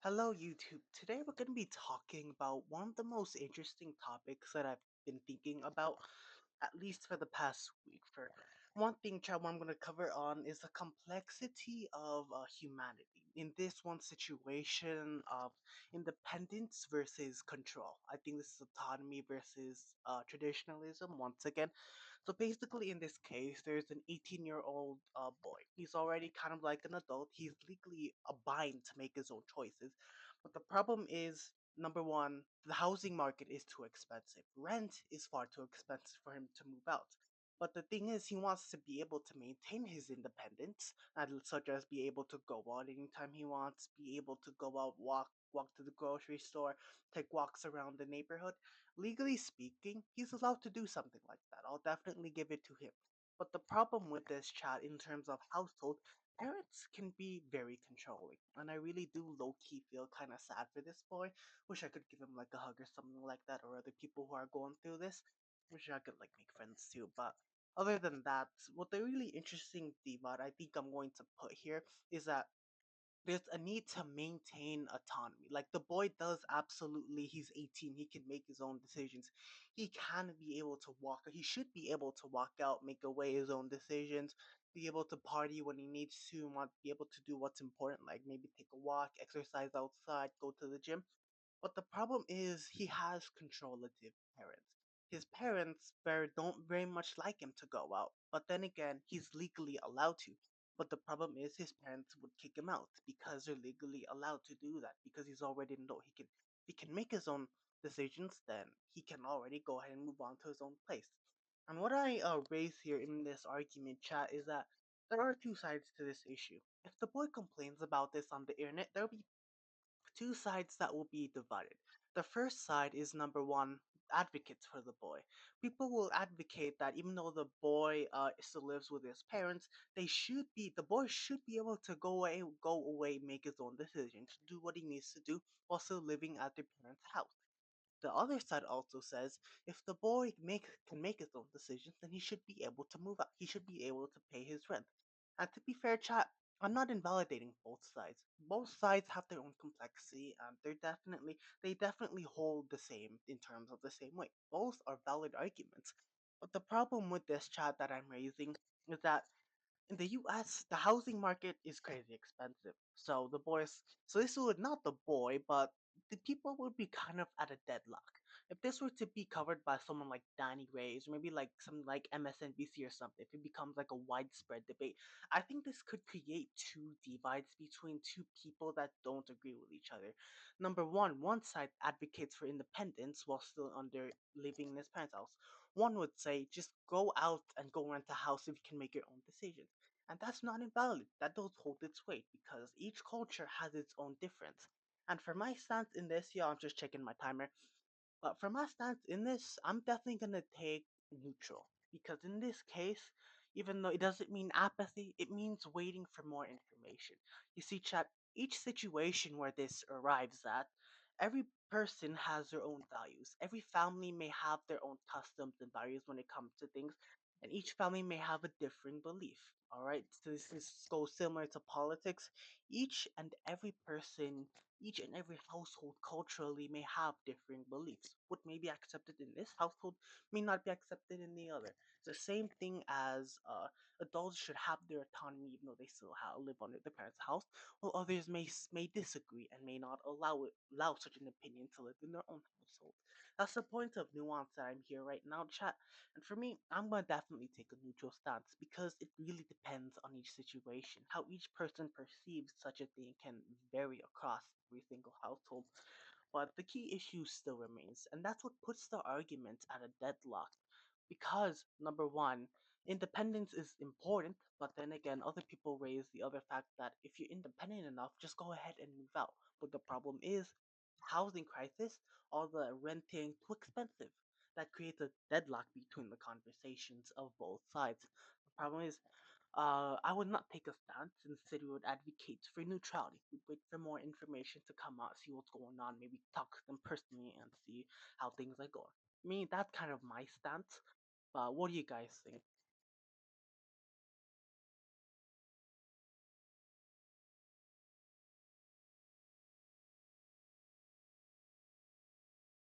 Hello, YouTube. Today we're going to be talking about one of the most interesting topics that I've been thinking about, at least for the past week. For one thing, Chad, what I'm going to cover on is the complexity of humanity in this one situation of independence versus control. I think this is autonomy versus traditionalism once again. So basically, in this case, there's an 18-year-old boy. He's already kind of like an adult. He's legally bind to make his own choices. But the problem is, number one, the housing market is too expensive. Rent is far too expensive for him to move out. But the thing is, he wants to be able to maintain his independence, and such as be able to go out anytime he wants, be able to go out, walk to the grocery store, take walks around the neighborhood. Legally speaking, he's allowed to do something like that. I'll definitely give it to him. But the problem with this chat in terms of household, parents can be very controlling. And I really do low key feel kind of sad for this boy. Wish I could give him like a hug or something like that, or other people who are going through this. Wish I could like make friends too. But other than that, what the really interesting theme that I think I'm going to put here is that there's a need to maintain autonomy. Like the boy does absolutely, he's 18, he can make his own decisions. He can be able to walk, he should be able to walk out, make away his own decisions, be able to party when he needs to, want be able to do what's important, like maybe take a walk, exercise outside, go to the gym. But the problem is he has controlative parents. His parents don't very much like him to go out, but then again, he's legally allowed to. But the problem is his parents would kick him out because they're legally allowed to do that because he's already an adult. He can make his own decisions. Then he can already go ahead and move on to his own place. And what I raise here in this argument chat is that there are two sides to this issue. If the boy complains about this on the internet, there'll be two sides that will be divided. The first side is number one, advocates for the boy. People will advocate that even though the boy still lives with his parents, the boy should be able to go away, make his own decisions, do what he needs to do while still living at their parents' house. The other side also says if the boy can make his own decisions, then he should be able to move out. He should be able to pay his rent. And to be fair, chat, I'm not invalidating both sides. Both sides have their own complexity, and they definitely hold the same in terms of the same way. Both are valid arguments. But the problem with this chat that I'm raising is that in the US, the housing market is crazy expensive. So this would not the boy, but the people would be kind of at a deadlock. If this were to be covered by someone like Danny Reyes, or maybe like something like MSNBC or something, if it becomes like a widespread debate, I think this could create two divides between two people that don't agree with each other. Number one side advocates for independence while still under living in his parents' house. One would say just go out and go rent a house if you can make your own decisions. And that's not invalid. That does hold its weight because each culture has its own difference. And for my stance in this, yeah, I'm just checking my timer. But for my stance in this, I'm definitely gonna take neutral. Because in this case, even though it doesn't mean apathy, it means waiting for more information. You see, chat, each situation where this arrives at, every person has their own values. Every family may have their own customs and values when it comes to things, and each family may have a differing belief. Alright, so this goes similar to politics. Each and every person, each and every household culturally may have differing beliefs. What may be accepted in this household may not be accepted in the other. It's the same thing as adults should have their autonomy even though they still live under their parents' house, while others may disagree and may not allow such an opinion to live in their own household. That's the point of nuance that I'm here right now, chat. And for me, I'm gonna definitely take a neutral stance because it really depends on each situation. How each person perceives such a thing can vary across every single household. But the key issue still remains, and that's what puts the argument at a deadlock. Because, number one, independence is important, but then again, other people raise the other fact that if you're independent enough, just go ahead and move out. But the problem is, housing crisis, all the renting too expensive. That creates a deadlock between the conversations of both sides. The problem is, I would not take a stance. Instead, we would advocate for neutrality. We'd wait for more information to come out, see what's going on, maybe talk to them personally and see how things are going. Me, that's kind of my stance. But what do you guys think?